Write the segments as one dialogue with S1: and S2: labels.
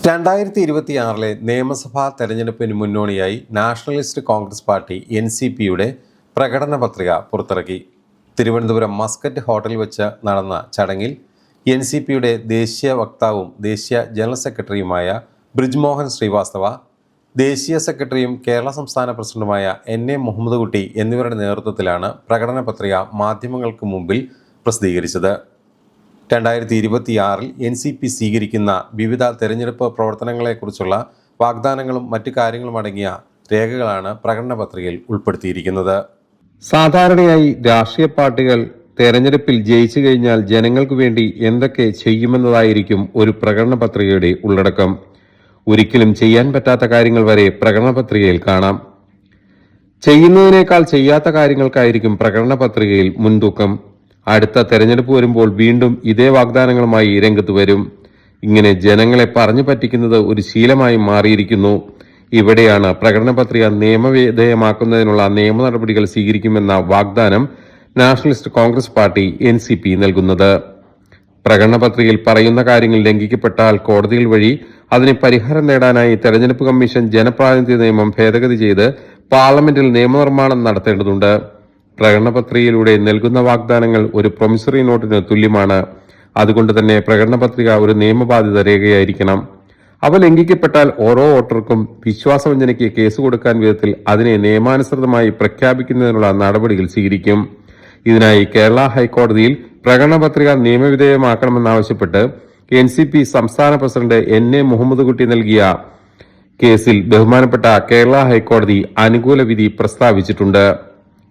S1: 2026 നിയമസഭാ തെരഞ്ഞെടുപ്പിന് മുന്നോടിയായി നാഷണലിസ്റ്റ് കോൺഗ്രസ് പാർട്ടി NCPയുടെ പ്രകടന പത്രിക പുറത്തിറക്കി. തിരുവനന്തപുരം മസ്കറ്റ് ഹോട്ടലിൽ വെച്ച് നടന്ന ചടങ്ങിൽ NCPയുടെ ദേശീയ വക്താവും ദേശീയ ജനറൽ സെക്രട്ടറിയുമായ ബ്രിജ്മോഹൻ ശ്രീവാസ്തവ, ദേശീയ സെക്രട്ടറിയും കേരള സംസ്ഥാന പ്രസിഡന്റുമായ NA മുഹമ്മദ് കുട്ടി എന്നിവരുടെ നേതൃത്വത്തിലാണ് പ്രകടന പത്രിക മാധ്യമങ്ങൾക്ക് മുമ്പിൽ പ്രസിദ്ധീകരിച്ചത്. 2026 NCP സ്വീകരിക്കുന്ന വിവിധ തെരഞ്ഞെടുപ്പ് പ്രവർത്തനങ്ങളെക്കുറിച്ചുള്ള വാഗ്ദാനങ്ങളും മറ്റു കാര്യങ്ങളും അടങ്ങിയ രേഖകളാണ് പ്രകടന പത്രികയിൽ ഉൾപ്പെടുത്തിയിരിക്കുന്നത്. സാധാരണയായി രാഷ്ട്രീയ പാർട്ടികൾ തെരഞ്ഞെടുപ്പിൽ ജയിച്ചു കഴിഞ്ഞാൽ ജനങ്ങൾക്ക് വേണ്ടി എന്തൊക്കെ ചെയ്യുമെന്നതായിരിക്കും ഒരു പ്രകടന പത്രികയുടെ ഉള്ളടക്കം. ഒരിക്കലും ചെയ്യാൻ പറ്റാത്ത കാര്യങ്ങൾ വരെ പ്രകടന പത്രികയിൽ കാണാം. ചെയ്യുന്നതിനേക്കാൾ ചെയ്യാത്ത കാര്യങ്ങൾക്കായിരിക്കും പ്രകടന പത്രികയിൽ മുൻതൂക്കം. അടുത്ത തെരഞ്ഞെടുപ്പ് വരുമ്പോൾ വീണ്ടും ഇതേ വാഗ്ദാനങ്ങളുമായി രംഗത്ത് വരും. ഇങ്ങനെ ജനങ്ങളെ പറഞ്ഞു പറ്റിക്കുന്നത് ഒരു ശീലമായി മാറിയിരിക്കുന്നു. ഇവിടെയാണ് പ്രകടന പത്രിക നിയമവിധേയമാക്കുന്നതിനുള്ള നിയമ നടപടികൾ സ്വീകരിക്കുമെന്ന വാഗ്ദാനം നാഷണലിസ്റ്റ് കോൺഗ്രസ് പാർട്ടി NCP നൽകുന്നത്. പ്രകടന പത്രികയിൽ പറയുന്ന കാര്യങ്ങൾ ലംഘിക്കപ്പെട്ടാൽ കോടതികൾ വഴി അതിന് പരിഹാരം നേടാനായി തെരഞ്ഞെടുപ്പ് കമ്മീഷൻ ജനപ്രാതിനിധ്യ നിയമം ഭേദഗതി ചെയ്ത് പാർലമെന്റിൽ നിയമനിർമ്മാണം നടത്തേണ്ടതുണ്ട്. പ്രകടന പത്രികയിലൂടെ നൽകുന്ന വാഗ്ദാനങ്ങൾ ഒരു പ്രൊമിസറി നോട്ടിന് തുല്യമാണ്. അതുകൊണ്ട് തന്നെ പ്രകടന പത്രിക ഒരു നിയമബാധിത രേഖയായിരിക്കണം. അവ ലംഘിക്കപ്പെട്ടാൽ ഓരോ വോട്ടർക്കും വിശ്വാസവഞ്ചനയ്ക്ക് കേസ് കൊടുക്കാൻ വിധത്തിൽ അതിനെ നിയമാനുസൃതമായി പ്രഖ്യാപിക്കുന്നതിനുള്ള നടപടികൾ സ്വീകരിക്കും. ഇതിനായി കേരള ഹൈക്കോടതിയിൽ പ്രകടന പത്രിക നിയമവിധേയമാക്കണമെന്നാവശ്യപ്പെട്ട് NCP സംസ്ഥാന പ്രസിഡന്റ് NA മുഹമ്മദ് കുട്ടി നൽകിയ കേസിൽ ബഹുമാനപ്പെട്ട കേരള ഹൈക്കോടതി അനുകൂല വിധി പ്രസ്താവിച്ചിട്ടുണ്ട്.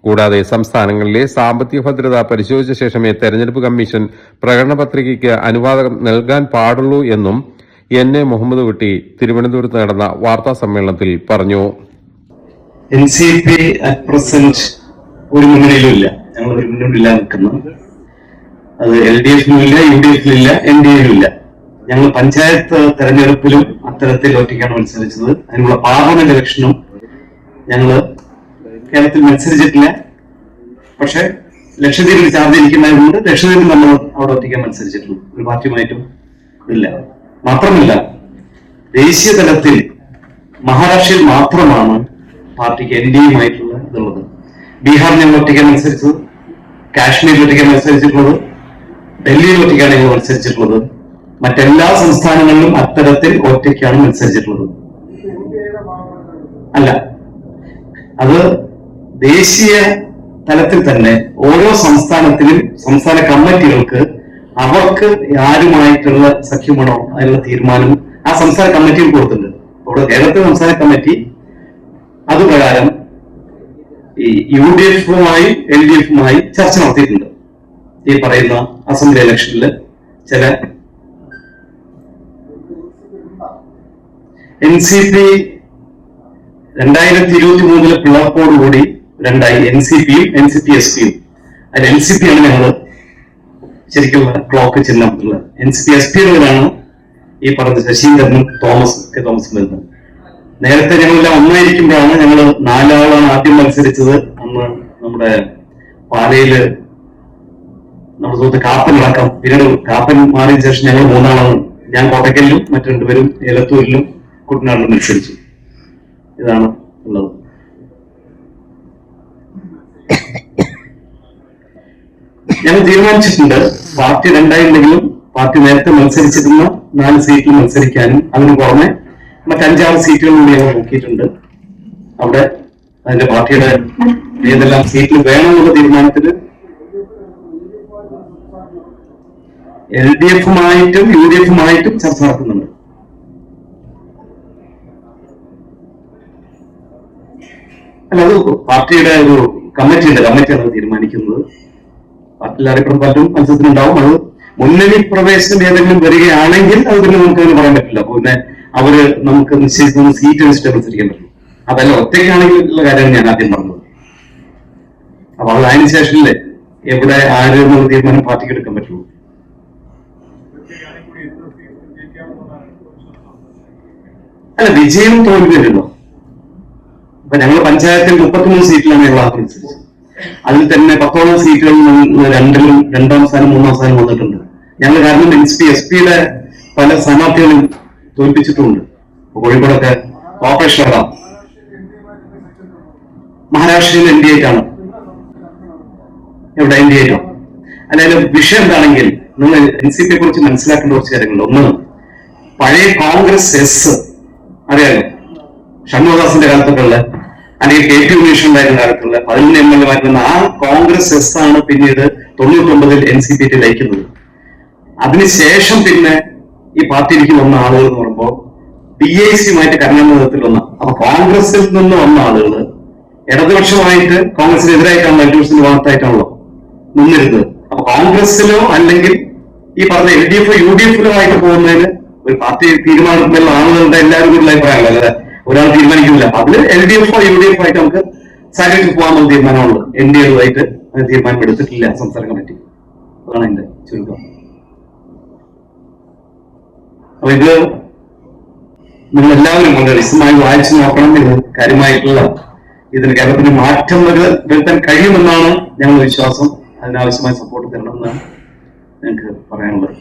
S1: കൂടാതെ സംസ്ഥാനങ്ങളിലെ സാമ്പത്തിക ഭദ്രത പരിശോധിച്ച ശേഷമേ തെരഞ്ഞെടുപ്പ് കമ്മീഷൻ പ്രകടന പത്രികയ്ക്ക് അനുവാദം നൽകാൻ പാടുള്ളൂ എന്നും NA മുഹമ്മദ് കുട്ടി തിരുവനന്തപുരത്ത് നടന്ന വാർത്താ സമ്മേളനത്തിൽ പറഞ്ഞു.
S2: NCP അറ്റ് പ്രസന്റ് ഒരു മുന്നണിയിലും ഇല്ല. ഞങ്ങൾ ഒരു മുന്നണിയില്ല നിൽക്കുന്നു. അത് LDFിലും ഇല്ല, UDFിലും ഇല്ല, NDAയിലും ഇല്ല. ഞങ്ങൾ പഞ്ചായത്ത് തെരഞ്ഞെടുപ്പിലും അത്തരത്തിൽ ഒറ്റയ്ക്കാണ് മത്സരിച്ചത്. അതിനുള്ള പാർലമെന്റ് ഇലക്ഷനും ഞങ്ങൾ കേരളത്തിൽ മത്സരിച്ചിട്ടില്ല. പക്ഷെ ലക്ഷദ്വീപിൽ ചാർജ് ഇരിക്കുന്നതുകൊണ്ട് ലക്ഷദ്വീപിൽ നമ്മൾ അവിടെ ഒറ്റയ്ക്കാൻ മത്സരിച്ചിട്ടുള്ളൂ. ഒരു പാർട്ടിയുമായിട്ടും ഇല്ല. മാത്രമല്ല, ദേശീയ തലത്തിൽ മഹാരാഷ്ട്രയിൽ മാത്രമാണ് പാർട്ടിക്ക് NDAയുമായിട്ടുള്ള ഇതുള്ളത്. ബീഹാർ ഞങ്ങൾ ഒറ്റയ്ക്കാൻ മത്സരിച്ചത്, കാശ്മീരിൽ ഒറ്റയ്ക്കാൻ മത്സരിച്ചിട്ടുള്ളത്, ഡൽഹിയിൽ ഒറ്റയ്ക്കാണ് ഞങ്ങൾ മത്സരിച്ചിട്ടുള്ളത്. മറ്റെല്ലാ സംസ്ഥാനങ്ങളിലും അത്തരത്തിൽ ഒറ്റയ്ക്കാണ് മത്സരിച്ചിട്ടുള്ളത്. അല്ല, അത് ദേശീയ തലത്തിൽ തന്നെ ഓരോ സംസ്ഥാനത്തിലും സംസ്ഥാന കമ്മിറ്റികൾക്ക് അവർക്ക് ആരുമായിട്ടുള്ള സഖ്യമാണോ അതിനുള്ള തീരുമാനം ആ സംസ്ഥാന കമ്മിറ്റിയിൽ കൊടുത്തിട്ടുണ്ട്. അവിടെ കേരളത്തിലെ സംസ്ഥാന കമ്മിറ്റി അതുപ്രകാരം ഈ UDFുമായി LDFുമായി ചർച്ച നടത്തിയിട്ടുണ്ട്. ഈ പറയുന്ന അസംബ്ലി ഇലക്ഷനിൽ ചില NCP 2023 പിളർപ്പോടുകൂടി രണ്ടായി, NCPയും NCP-SP-യും. അതിൽ NCP ആണ് ഞങ്ങൾ ശരിക്കും ക്ലോക്ക് ചിഹ്നമുള്ളത്. NCP-SP-യിലാണ് ഈ പറഞ്ഞ ശശീന്ദ്രനും തോമസും വരുന്നത്. നേരത്തെ ഞങ്ങളെല്ലാം ഒന്നായിരിക്കുമ്പോഴാണ് ഞങ്ങൾ 4 ആളാണ് ആദ്യം മത്സരിച്ചത്. അന്ന് നമ്മുടെ പാലയില് നമ്മുടെ സുഹൃത്ത് കാപ്പനടക്കം. പിന്നീട് കാപ്പൻ മാറിയ ശേഷം ഞങ്ങൾ 3 ആളാണ്. ഞാൻ കോട്ടക്കലിലും മറ്റു 2 പേരും ഏലത്തൂരിലും കുട്ടനാടിലും മത്സരിച്ചു. ഇതാണ് ഉള്ളത്. ഞങ്ങൾ തീരുമാനിച്ചിട്ടുണ്ട് പാർട്ടി 2 പാർട്ടി നേരത്തെ മത്സരിച്ചിരുന്ന 4 സീറ്റിൽ മത്സരിക്കാനും അതിന് പുറമെ മറ്റ് 5-6 സീറ്റുകൾ കൂടി ഞങ്ങൾ നോക്കിയിട്ടുണ്ട്. അവിടെ അതിന്റെ പാർട്ടിയുടെ ഏതെല്ലാം സീറ്റിൽ വേണമെന്നുള്ള തീരുമാനത്തിൽ LDFുമായിട്ടും UDFുമായിട്ടും ചർച്ച നടത്തുന്നുണ്ട്. അല്ല, അത് പാർട്ടിയുടെ ഒരു കമ്മിറ്റിയാണ് തീരുമാനിക്കുന്നത്. പാർട്ടിയിൽ അറിയപ്പെടും പലരും മത്സരത്തിനുണ്ടാവും. അത് മുന്നണി പ്രവേശനം ഏതെങ്കിലും വരികയാണെങ്കിൽ അത് പിന്നെ നമുക്കതിന് പറയാൻ പറ്റില്ല. പിന്നെ അവര് നമുക്ക് നിശ്ചയിക്കുന്ന സീറ്റ് വെച്ചിട്ട് മത്സരിക്കാൻ പറ്റും. അതല്ല, ഒറ്റയ്ക്കാണെങ്കിൽ ഉള്ള കാര്യമാണ് ഞാൻ ആദ്യം പറഞ്ഞത്. അപ്പൊ അത് അതിന് ശേഷമല്ലേ എവിടെ ആര് എന്നുള്ള തീരുമാനം പാർട്ടിക്ക് എടുക്കാൻ പറ്റുള്ളൂ. അല്ല, വിജയം തോൽവിയല്ലോ. അപ്പൊ ഞങ്ങൾ പഞ്ചായത്തിൽ 33 സീറ്റിലാണ് ഞങ്ങൾ ആദ്യം മത്സരിച്ചത്. അതിൽ തന്നെ 10 സീറ്റുകളിൽ 2-ലും 2ാം സ്ഥാനം 3ാം സ്ഥാനം വന്നിട്ടുണ്ട്. ഞങ്ങൾ കാരണം NCP-SP-യുടെ പല സ്ഥാനാർത്ഥികളും തോൽപ്പിച്ചിട്ടുമുണ്ട്. കോഴിക്കോടൊക്കെ കോർപ്പറേഷൻ ഇടാം. മഹാരാഷ്ട്രയിൽ NDA ആണ്. എവിടെ NDA ആയിട്ടോ? അതായത് വിഷയം എന്താണെങ്കിൽ നിങ്ങൾ NCP കുറിച്ച് മനസ്സിലാക്കേണ്ട കുറച്ച് കാര്യങ്ങളുണ്ട്. ഒന്ന്, പഴയ കോൺഗ്രസ് എസ് അറിയാലോ, ഷൺമുഖദാസിന്റെ കാലത്തൊക്കെ ഉള്ള, അല്ലെങ്കിൽ KP ഉമേഷ് ഉണ്ടായിരുന്ന കാലത്തുള്ള 11 MLA ആ കോൺഗ്രസ് എസ് ആണ് പിന്നീട് 99-ൽ NCP ലയിക്കുന്നത്. അതിനുശേഷം പിന്നെ ഈ പാർട്ടിയിലേക്ക് വന്ന ആളുകൾ എന്ന് പറയുമ്പോൾ DIC-യുമായിട്ട് കരുണാനിധത്തിൽ വന്ന, അപ്പൊ കോൺഗ്രസിൽ നിന്ന് വന്ന ആളുകൾ ഇടതുപക്ഷമായിട്ട് കോൺഗ്രസിനെതിരായിട്ടാണല്ലോ, എൽഡിഎഫിന്റെ ഭാഗത്തായിട്ടാണല്ലോ നിന്നിരുന്നത്. അപ്പൊ കോൺഗ്രസിലോ അല്ലെങ്കിൽ ഈ പറഞ്ഞ LDF UDF ആയിട്ട് പോകുന്നതിന് ഒരു പാർട്ടി തീരുമാനത്തിലുള്ള ആളുകളുടെ എല്ലാവരും കൂടി അഭിപ്രായമല്ല, അല്ലാതെ ഒരാൾ തീരുമാനിക്കുന്നില്ല. അതിൽ LDF UDF ആയിട്ട് നമുക്ക് സഹകരിച്ച് പോകാമെന്ന് തീരുമാനമുള്ളൂ. NDA-യുമായിട്ട് തീരുമാനം എടുത്തിട്ടില്ല സംസ്ഥാന കമ്മിറ്റി. അതാണ് എന്റെ ചുരുക്കം. അപ്പൊ ഇത് നിങ്ങൾ എല്ലാവരും വളരെ വിശദമായി വായിച്ചു നോക്കണം. ഇത് കാര്യമായിട്ടുള്ള ഇതിന് കേരളത്തിന് മാറ്റം വരുത്താൻ കഴിയുമെന്നാണ് ഞങ്ങളുടെ വിശ്വാസം. അതിനാവശ്യമായ സപ്പോർട്ട് തരണമെന്നാണ് ഞങ്ങൾക്ക് പറയാനുള്ളത്.